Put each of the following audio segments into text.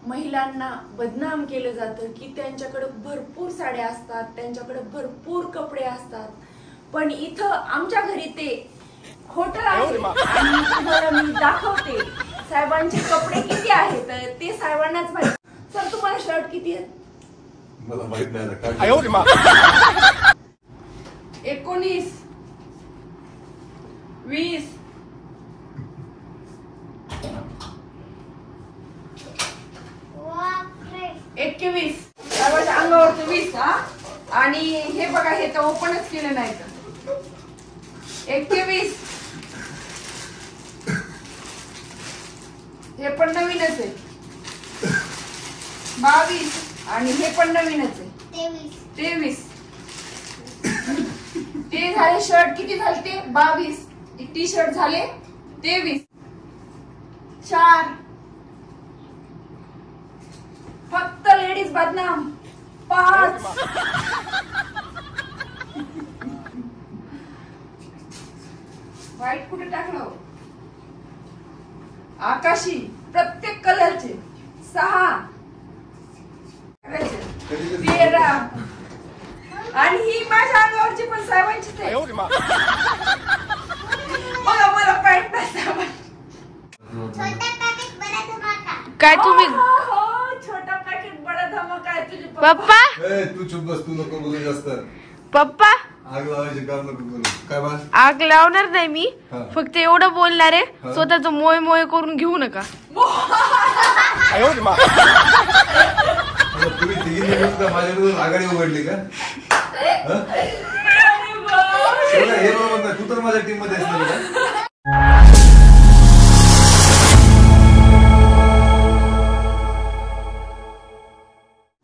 महिलांना बदनाम केलं जातं की त्यांच्याकडे भरपूर साड्या असतात, त्यांच्याकडे भरपूर कपडे असतात, पण इथं आमच्या घरी ते खोटं आहे आणि तुम्हाला मी दाखवते साहेबांचे कपडे किती आहेत ते साहेबांनाच माहिती. सर तुम्हाला शर्ट किती आहेत? मला माहित नाही ना काय. 19 20 21 साहेबांच्या अंगावरचं 20 हा. आणि हे बघा हे तर ओपनच केलं नाही तर 21 हे पण नवीनच आहे 22 आणि हे पण नवीनच आहे 23 ते झाले शर्ट किती झाले ते 22 टी शर्ट झाले 23 4 फक्त लेडीज बदनाम 5 व्हाईट कुठे टाकलं आकाशी प्रत्येक कलरचे 6 13 आणि ही माझ्या अंगावरची पण साहेबांचीच आहे. बघा मला पॅन्ट नाही काय तुम्ही छोटा पॅकेट बडा धमाका आहे तुझे पप्पा. तू चुप बस, तू नको बोलू जास्त. पप्पा आग लावायची काम नको बोलू. काय बस आग लावणार नाही मी, फक्त एवढं बोलणार आहे स्वतःच मोय मोय करून घेऊ नका. तुम्ही तिघी माझ्याकडून आघाडी उघडली का? हे बरोबर नाही, तू तर माझ्या टीम मध्ये असणार का?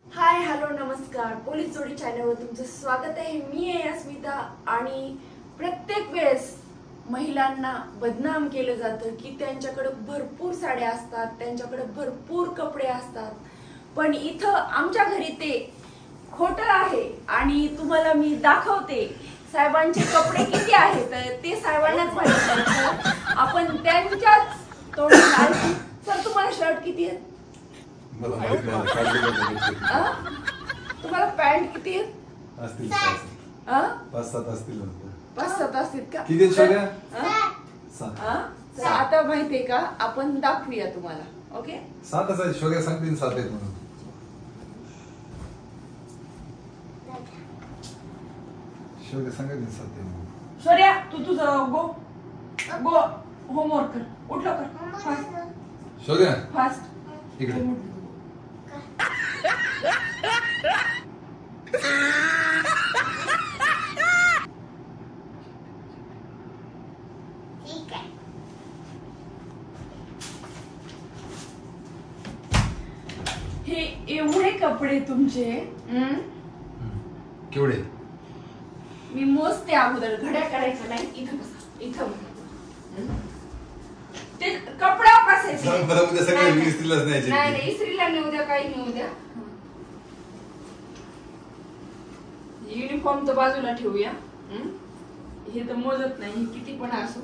हाय हॅलो नमस्कार, पोलीस जोडी चॅनलवर तुमचं स्वागत आहे. मी आहे अस्मिता. आणि प्रत्येक वेळेस महिलांना बदनाम केलं जातं की त्यांच्याकडे भरपूर साड्या असतात, त्यांच्याकडे भरपूर कपडे असतात, पण इथं आमच्या घरी ते खोटं आहे आणि तुम्हाला मी दाखवते साहेबांचे कपडे किती आहेत ते साहेबांनाच माहिती. आपण त्यांच्याच तोंडात. सर तुम्हाला शर्ट किती आहेत? मला माहित नाही. तुम्हाला पॅन्ट किती आहेत? असतील 5-7 असतील. 5-7 असतील का? किती शोध्या? आता माहितीये का, आपण दाखवूया तुम्हाला. ओके 7 असायचे. शोध्या सांगतील 7 आहेत म्हणून. शोध्या सांगायचे 7 आहेत म्हणून. शौर्या तू तुझं गो होमवर्क कर. उठलो कर फास्ट. शोध्या फास्ट इकडे. हे एवढे कपडे तुमचे केवढे? मी मोजते अगोदर. घड्या करायचं नाही. इथं बसा. इथं ते कपडा बसायचे. मला उद्या सगळे इस्त्रीलाच न्यायचे. नाही इस्त्रीला नाही उद्या, काही नाही उद्या. युनिफॉर्म तर बाजूला ठेवूया. हे तर मोजत नाही किती पण असो.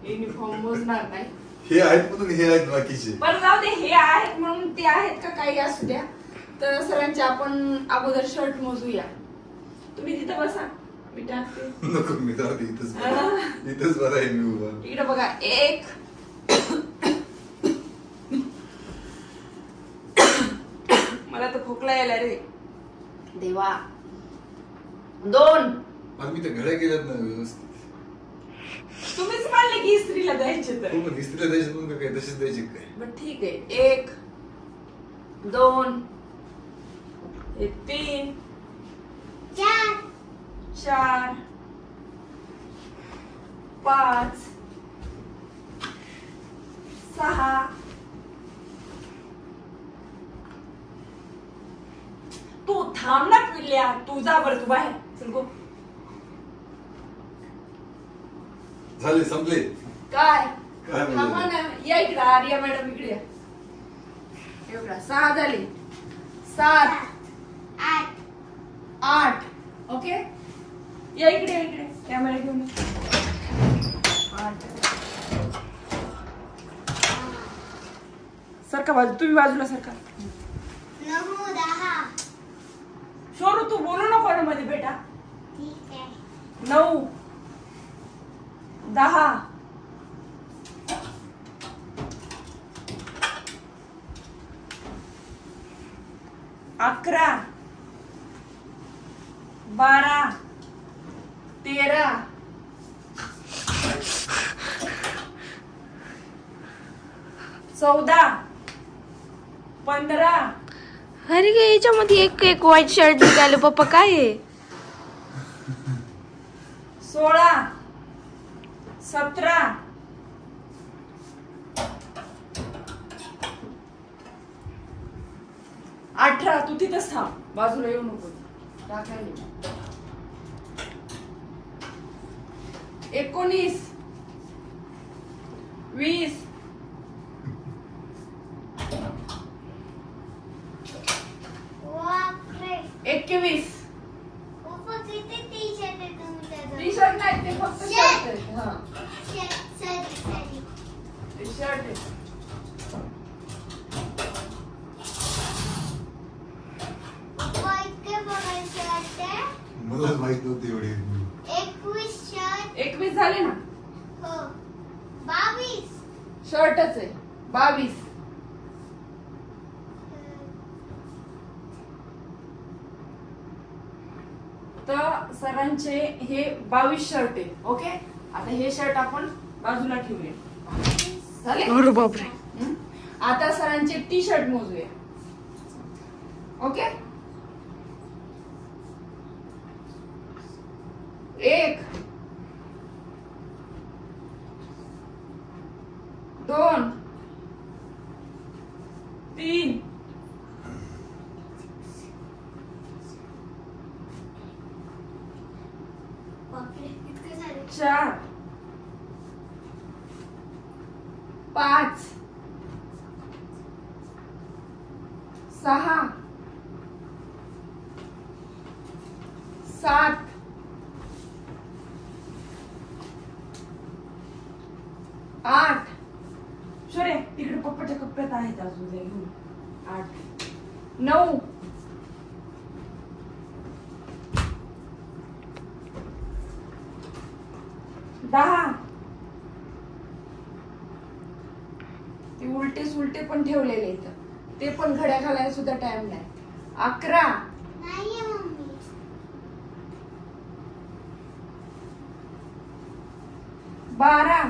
युनिफॉर्म मोजणार नाही. हे आहेत म्हणून हे आहेत बाकीचे. पण जाऊ दे, हे आहेत म्हणून ते आहेत का काही असू द्या. तर सरांचे आपण अगोदर शर्ट मोजूया. तुम्ही तिथं बसा, मी टाकते. नको मी जाऊ दे, इथंच बरं आहे मी उभा. इकडे बघा. 1 मला तर खोकला यायला रे देवा. 2 मी तर घड्या केल्यात ना व्यवस्थित. तुम्हीच म्हणले की इस्त्रीला द्यायचे तर. हो इस्त्रीला द्यायचे म्हणून काय तसेच द्यायचे काय? बट ठीक आहे. 1 2 3 4 5 6. तू थांब ना पिल्ल्या. तू जा बरं, तू बाहेर चल गो. झाले संपले काय काय थांबा ना. या इकडे आर्या मॅडम इकडे या. एवढा 6 झाले. 7 8 ओके. या इकडे इकडे कॅमेरा घेऊन. 8 सरका बाजू, तुम्ही बाजूला सरका. 9 10. शोरू तू बोलू नको ना मध्ये बेटा. ठीक आहे. 9 10 11 12 13 14 15 अरे गे, याच्यामध्ये एक एक व्हाईट शर्ट निघाले पप्पा, काय आहे? 16 17 18 तू तिथंच थांब, बाजूला येऊ नको. 19 20 बापरे. 21 पप्पा किती टी-शर्ट आहे तुमच्याकडे? टी शर्ट नाही, ते फक्त शर्ट आहे. हा सॉरी. ते शर्ट आहे. पप्पा इतके बघायचे वाटते. मलाच माहित नव्हती एवढी. 21 शर्ट. 21 झाले ना. हो. 22. शर्टच आहे. 22 तर सरांचे हे 22 शर्ट आहे. ओके, आता हे शर्ट आपण बाजूला ठेवूया. झाले? अरे बापरे. हं? आता सरांचे टी शर्ट मोजूया. ओके, 1 2 3 बापरे इतके सारे. 4 5 6 7 8 शोरे तिकडे पप्पाच्या कप्प्यात आहेत अजून ते घेऊन. 8 9 10 ते उलटे सुलटे पण ठेवलेले इथं, ते पण घड्या घालायला सुद्धा टाइम नाही. 11 नाहीये मम्मी. 12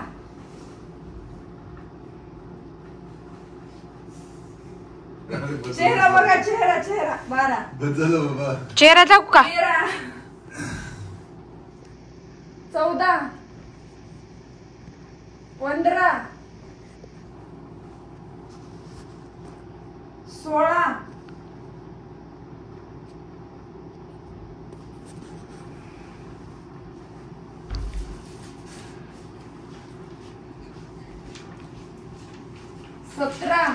चेहरा बघा, चेहरा 12 बस झालं बाबा. चेहरा दाखवू का? 13 14 15 16 17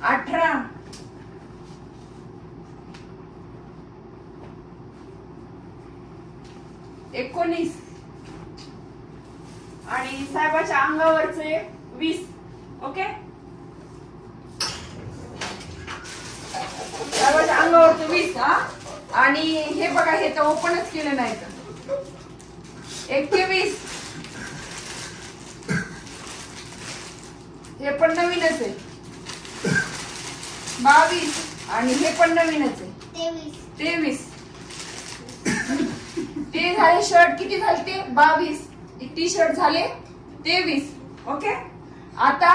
18 19 आणि साहेबाच्या अंगावरचे 20. ओके, साहेबाच्या अंगावरचे 20. हा, आणि हे बघा, हे तर ओपनच केलं नाही तर. 21 हे पण नवीनच आहे. 22 आणि हे पण नवीनच आहे. 23 ते झाले शर्ट. किती झाले ते? 22. टी शर्ट झाले 23. ओके, आता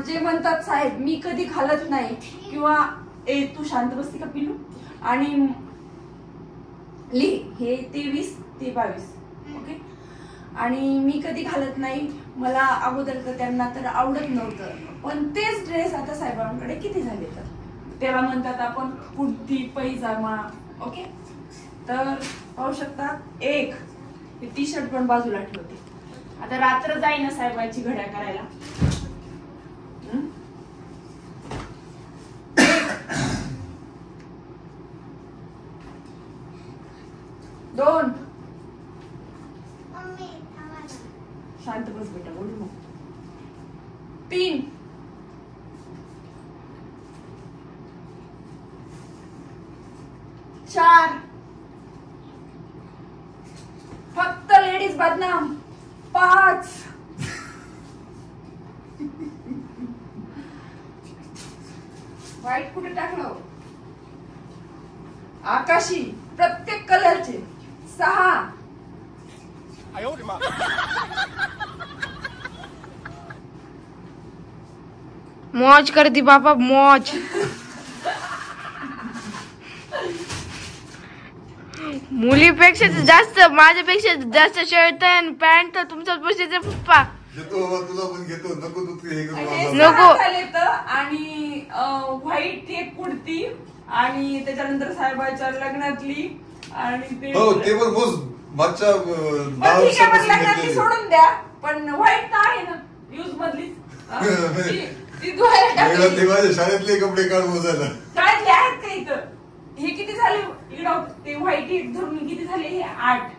जे म्हणतात साहेब मी कधी घालत नाही किंवा तू शांत बसते का पिलू, आणि लिह हे 23 ते 22. ओके, आणि मी कधी घालत नाही, मला अगोदर तर त्यांना तर आवडत नव्हतं, पण तेच ड्रेस आता साहेबांकडे किती झाले तर त्याला म्हणतात आपण कुर्ती पैजामा. ओके, तर पाहू शकता. एक टी शर्ट पण बाजूला ठेवते. आता रात्र जाईन ना साहेबांची घड्या करायला. 2 मम्मी थांबा ना. शांत बस बेटा, बोलू नको. 3 4 फक्त लेडीज बदनाम 5 व्हाईट कुठे टाकलं आकाशी प्रत्येक कलरचे 6 मौज कर दी बाबा मौज. मुलीपेक्षा जास्त माझ्यापेक्षा जास्त शर्ट आणि पॅन्ट तर तुमच्याच बसायचे पप्पा. घेतो बाबा, तुला पण घेतो. नको तू हे करू हे मला. नको. 6 झालेत आणि व्हाईट एक कुर्ती आणि त्याच्यानंतर साहेबाच्या लग्नातली आणि ते हो ते पण मोज मागच्या पण 10 ठीक आहे, पण वर्षापासून लग्नातली घेतलेली. सोडून द्या. पण व्हाईट तर आहे ना यूज मधलीच. ती धुवायला वेगळं टाकली. ते माझ्या शाळेतले कपडे काढ मोजायला. काय आहेत का इथं? हे किती झाले इकडं ते व्हाईट एक धरून किती झाले हे 8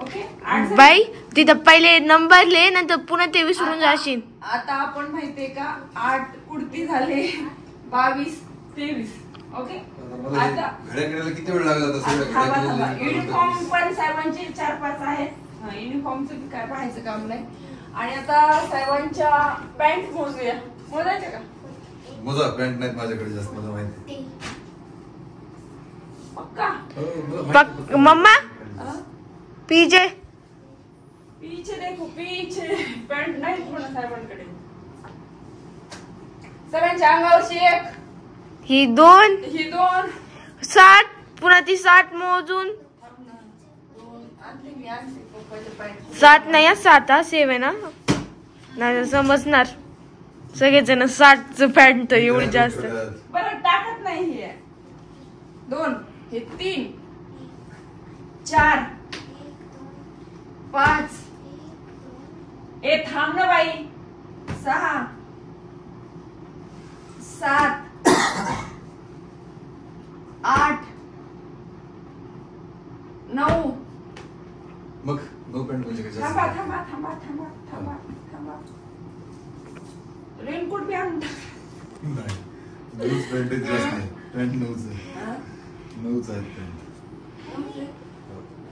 ओके 8 झाले. बाई तिथं पहिले नंबर लिह नंतर पुन्हा ते विसरून जाशील. आता आपण माहितीये का 8 कुर्ती झाले 22 23 ओके. मला हे आता घड्या करायला किती वेळ लागला होता सगळ्या घड्या केलेल्या? युनिफॉर्म पण साहेबांचे 4-5 आहेत. युनिफॉर्मचं काय पाहायचं काम नाही. आणि आता साहेबांच्या पॅन्ट मोजूया. मोजायच्या का मोजा पॅन्ट नाहीत माझ्याकडे जास्त, मला माहिती. पक्का हो, मला माहिती. मम्मा हा? पीजे पीछे देखो पीछे पॅन्ट नाही म्हणा साहेबांकडे. सगळ्यांच्या अंगावरची एक ही 2 ही 2 60 पुन्हा ती 60 मोजून आणते मी आणते पप्पाच्या पॅन्ट 60 नाही 7 हा 7 ना नाही समजणार सगळेजण 60च पॅन्ट तर एवढी जास्त. बरं टाकत नाही हे 2 हे 3 4 5 ए थांब ना बाई 6 7 8 9 मग नो पॅन्ट म्हणजे काय थांबा जास्त? थांबा थांबा थांबा थांबा थांबा रेनकोट बी आणून टाक. नाही. नऊच पॅन्ट आहेत, जास्त नाही. पॅन्ट नऊच आहे. हा? नऊच आहेत पॅन्ट.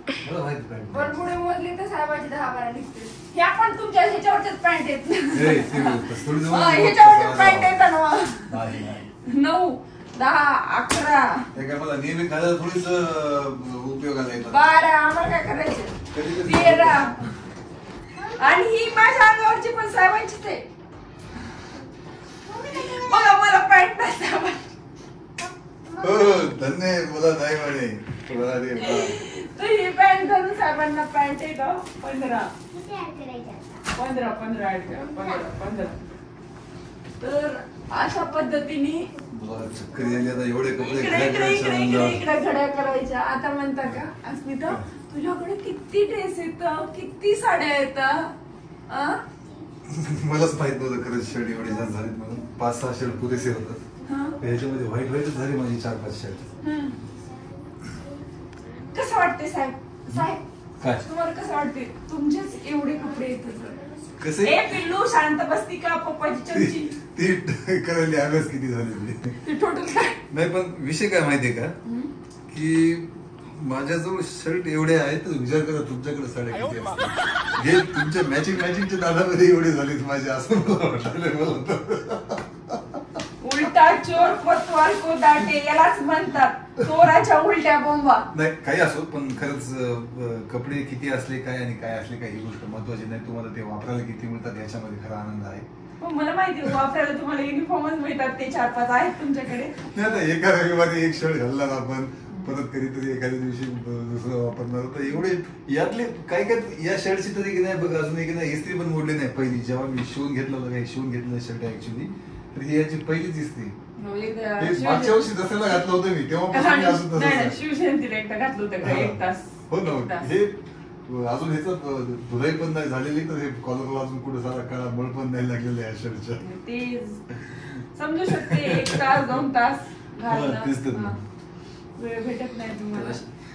मला माहिती पॅन्ट पण नाही. पुढे मोजली तर साहेबाची 10-12 निघते. ह्या पण तुमच्या ह्याच्यावरच्याच पॅन्ट आहेत. ए, ते थोडी जवळ- ह्याच्यावरच्याच पॅन्ट आहेत ना मग. नाही, नाही. 9 10 11 हे काय मला नेहमी घालायला थोडीच उपयोगाला येतात. 12 आम्हाला काय करायचं कधी-कधी 13 आणि ही माझ्या अंगावरची पण साहेबांचीच आहे. बघा मला पॅन्ट नाही साहेबांची. हो, धन्य आहे, मला नाही म्हणे. मला रे बा. तर ही पॅन्ट धरून साहेबांना पॅन्ट आहे का 15 किती ऍड करायचे आता? 15 ऍड करा 15 तर अशा पद्धतीने मला चक्कर यायली आता, एवढे कपडे इकडे घड्या इकडे करायच्या इकडे इकडे अंगावर. इकडे घड्या करायच्या. आता म्हणता का अस्मिता तुझ्याकडे किती ड्रेस येतं किती साड्या येतात आ? मलाच माहित नव्हतं खरंच शर्ट एवढे जास्त झालेत म्हणून. 5-6 शर्ट पुरेसे होतात. हा? ह्याच्यामध्ये व्हाईटच झाली माझी 4-5 शर्ट. हम्म. कसं वाटते साहेब साहेब काय तुम्हाला कसं वाटते तुमचेच एवढे कपडे येतात? कसे ए पिल्लू शांत बसती का पप्पाची चमची ती करायला अभ्यास किती झाले ते टोटल काय नाही. पण विषय काय माहितीये का की माझ्याजवळ शर्ट एवढे आहेत तर विचार करा तुमच्याकडे साड्या किती असतात. हे तुमच्या मॅचिंगच्या दादामध्ये एवढे झालेत माझे, असं मला वाटलं. मला तर. उलटा चोर कोतवाल को दाटे यालाच म्हणतात चोराच्या उलट्या बोंबा. नाही काही असो, पण खरंच कपडे किती असले काय आणि काय असले काय ही गोष्ट महत्वाची नाही. तुम्हाला ते वापरायला किती मिळतात याच्यामध्ये खरा आनंद आहे. हो, मला माहिती आहे, वापरायला तुम्हाला युनिफॉर्मच मिळतात ते 4-5 आहेत तुमच्याकडे. नाही आता एका रविवारी एक शर्ट घालणार आपण, परत कधीतरी एखाद्या दिवशी दुसरं वापरणार. तर एवढे यातले काय काय या शर्टची तरी की नाही बघ अजून एक नाही इस्त्री पण मोडली नाही. पहिली जेव्हा मी शिवून घेतलं होतं काही शिवून घेतलं शर्ट ऍक्च्युली, तर ही याची पहिलीच इस्त्री. हे मागच्या वर्षी दसऱ्याला घातलं होतं मी, तेव्हापासून मी अजून तसंच आहे. शिवजयंतीला एकदा घातलं होतं का 1 तास. हो ना. 1 तास. हे अजून ह्याच धुलाई पण नाही झालेली, तर हे कॉलरला अजून कुठे सारा काळा मळ पण नाही लागलेला या शर्टच्या. ते समजू शकते 1 तास 2 तास घालणं. तेच तर. हा. वेळ भेटत नाही तुम्हाला.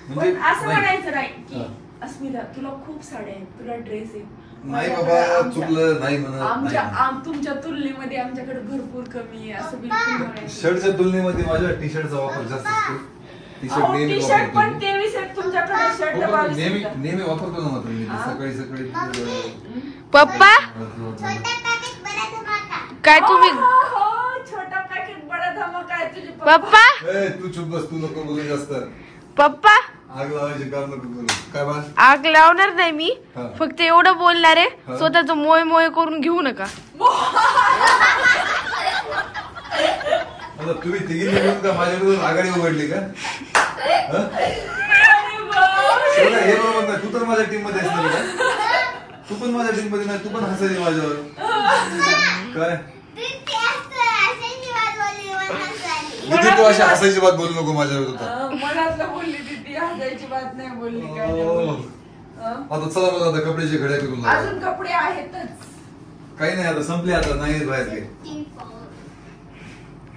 म्हणजे पण असं नाही. म्हणायचं नाही की हा. अस्मिता तुला खूप साड्या आहेत तुला ड्रेस आहेत नाही बाबा चुकलं नाही म्हणत तुमच्या तुलनेमध्ये आमच्याकडे भरपूर कमी आहे असं बिलकुल म्हणायचं. शर्टच्या तुलनेमध्ये माझ्या टी शर्टचा वापर जास्त असतो. टी शर्ट नेहमी टी-शर्ट पण वापरतो 23 आहेत तुमच्याकडे शर्ट 22 नेहमी वापरतो ना मात्र मी सकाळी पप्पा छोटा पॅकेट बडा धमाका. काय तुम्ही छोटा पॅकेट बडा धमाका आहे तुझे पप्पा ए, तू चुप बस, तू नको बोलू जास्त. पप्पा आग लावायची काम नको बोलू. काय बा आग लावणार नाही मी हा. फक्त एवढं बोलणार आहे हा. स्वतःच मोय मोय करून घेऊ नका. आता तुम्ही तिघी मिळून का माझ्याकडून आघाडी उघडली का? हं? सोडा, हे बरोबर नाही. तू तर माझ्या टीम मध्ये असणार का? तू पण माझ्या टीम मध्ये नाही, तू पण हसायची माझ्यावर. काय ते असतं, अशाची बात बोलली, मनात आली. दीदी, तू अशी हसायची बात बोलू नको माझ्यावर होता. मनातलं बोलली ती हसायची बात नाही बोलली काय नाही हो. बोलली. आता चला मला आता कपड्याची घड्या करून लावा. अजून कपडे आहेतच. काही नाही आता संपले, आता नाही बाहेर काही. 64.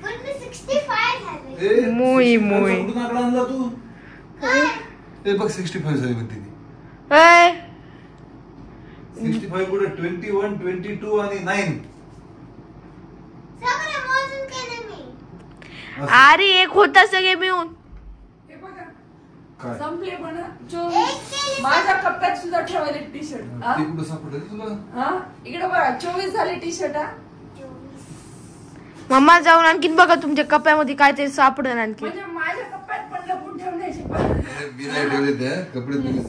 पण मी 65 झाले. ए, मोई, 65 मोई. कुठून आकडा आणला तू? काय? ए बघ 65 झाली म्हणते ती. अय, 65 कुठे 21, 22 आणि 9. सगळं मोजून केलं मी. अरे एक होता सगळे मिळून. हे बघा काय संपले पण एक केली. माझ्या कप्प्यात सुद्धा ठेवले टी शर्ट. ते कुठं सापडलं रे तुला? हा इकडे बघा 24 झाले टी शर्ट. हा 24. मम्मा जाऊन आणखीन बघा तुमच्या कप्प्यामध्ये काहीतरी सापडलं आणखी. म्हणजे माझ्या कप्प्यात पण लपून ठेवण्याची अरे, मी नाही ठेवले त्या कपडे तुम्ही.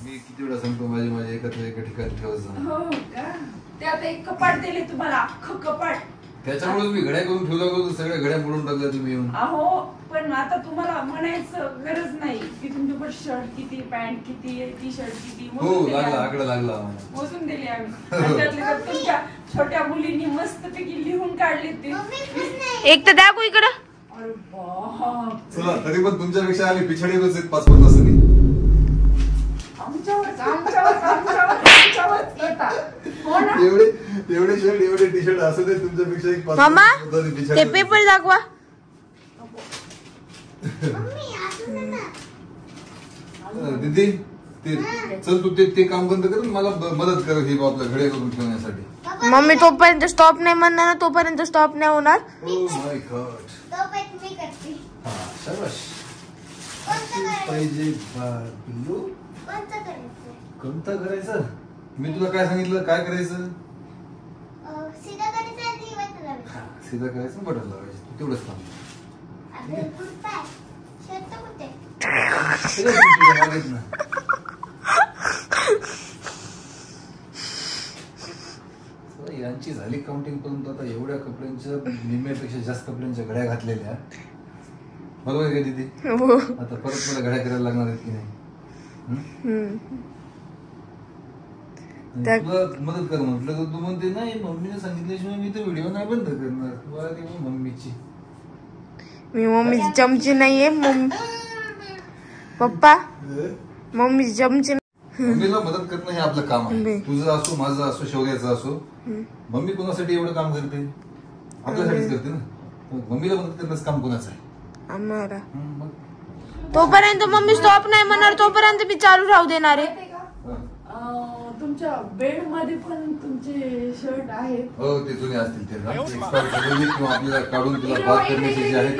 मी किती वेळा सांगतो माझे एका ठिकाणी ठेवायचं. हो का ते आता एक कपाट दिले तुम्हाला अख्खं कपाट. त्याच्यामुळे तुम्ही घड्या करून ठेवला होतो, सगळ्या घड्या मोडून टाकल्या तुम्ही येऊन. अहो पण आता तुम्हाला म्हणायचं गरज नाही की तुमच्याकडे शर्ट किती पॅन्ट किती टी शर्ट किती हो मोजून दिले लागला, आम्ही. आकडा लागला आम्हाला. मोजून दिली आम्ही. आणि त्यातले तर तुमच्या छोट्या मुलींनी मस्तपैकी लिहून काढले ते. मम्मी पण नाही. एक तर दाखवू इकडं. अरे बाप. चला तरी पण तुमच्यापेक्षा आम्ही पिछाडीवरच आहेत 5-50 जणी. आमच्यावर होता. हो ना? एवढे शर्ट एवढे टी शर्ट असं ते तुमच्यापेक्षा एक 5-50 मम्मा जणी ते पिछाडीवर. पेपर दाखवा. मम्मी असं नाही ना. दीदी ते चल तू ते काम बंद कर, मला मदत कर हे आपलं घड्या करून ठेवण्यासाठी. पप्पा, मम्मी तोपर्यंत स्टॉप नाही म्हणणार ना, तोपर्यंत स्टॉप नाही होणार. Oh my God. तो पेट मी करते. हा शाबाश. कोणतं करायचं? पाहिजे पिल्लू. कोणतं करायचं? कोणता करायचं? मी तुला काय सांगितलं काय करायचं? सीधा करायचं आणि वरती लावायचं. हा, सीधा करायचं, बटन लावायचं. तू तेवढंच काम. आपलं कुर्ता आहे. शर्ट कुठे? सगळं तुमच्या मागेच ना. चला, यांची झाली काउंटिंग करून आता एवढ्या कपड्यांच्या निम्म्यापेक्षा जास्त कपड्यांच्या घड्या घातलेल्या. बरोबर आहे का दीदी? हो. आता परत मला घड्या करायला लागणार आहेत की नाही? हम्म. आणि तुला मदत कर म्हटलं तर तू म्हणते नाही, मम्मीने सांगितल्याशिवाय मी तर व्हिडिओ नाही बंद करणार. तुला ती मम्मीची. मी मम्मीची चमची नाहीये. पप्पा मम्मीची चमची. मम्मीला मदत करणं हे आपलं काम आहे. बे. तुझं असो, माझं असो, शौर्याचं असो. मम्मी कोणासाठी एवढं काम करते? आपल्यासाठीच करते ना. मग मम्मीला मदत करण्याचं काम कोणाचं आहे? आम्हाला मग तोपर्यंत मम्मी स्टॉप नाही म्हणणार तोपर्यंत मी चालू राहू देणार आहे. माहितीये का? हा. तुमच्या बेड मध्ये पण तुमचे शर्ट आहेत. हो ते जुने असतील ते ना. एक्सपायर झालेले किंवा आपल्याला काढून तुला बात करण्याचे जे आहेत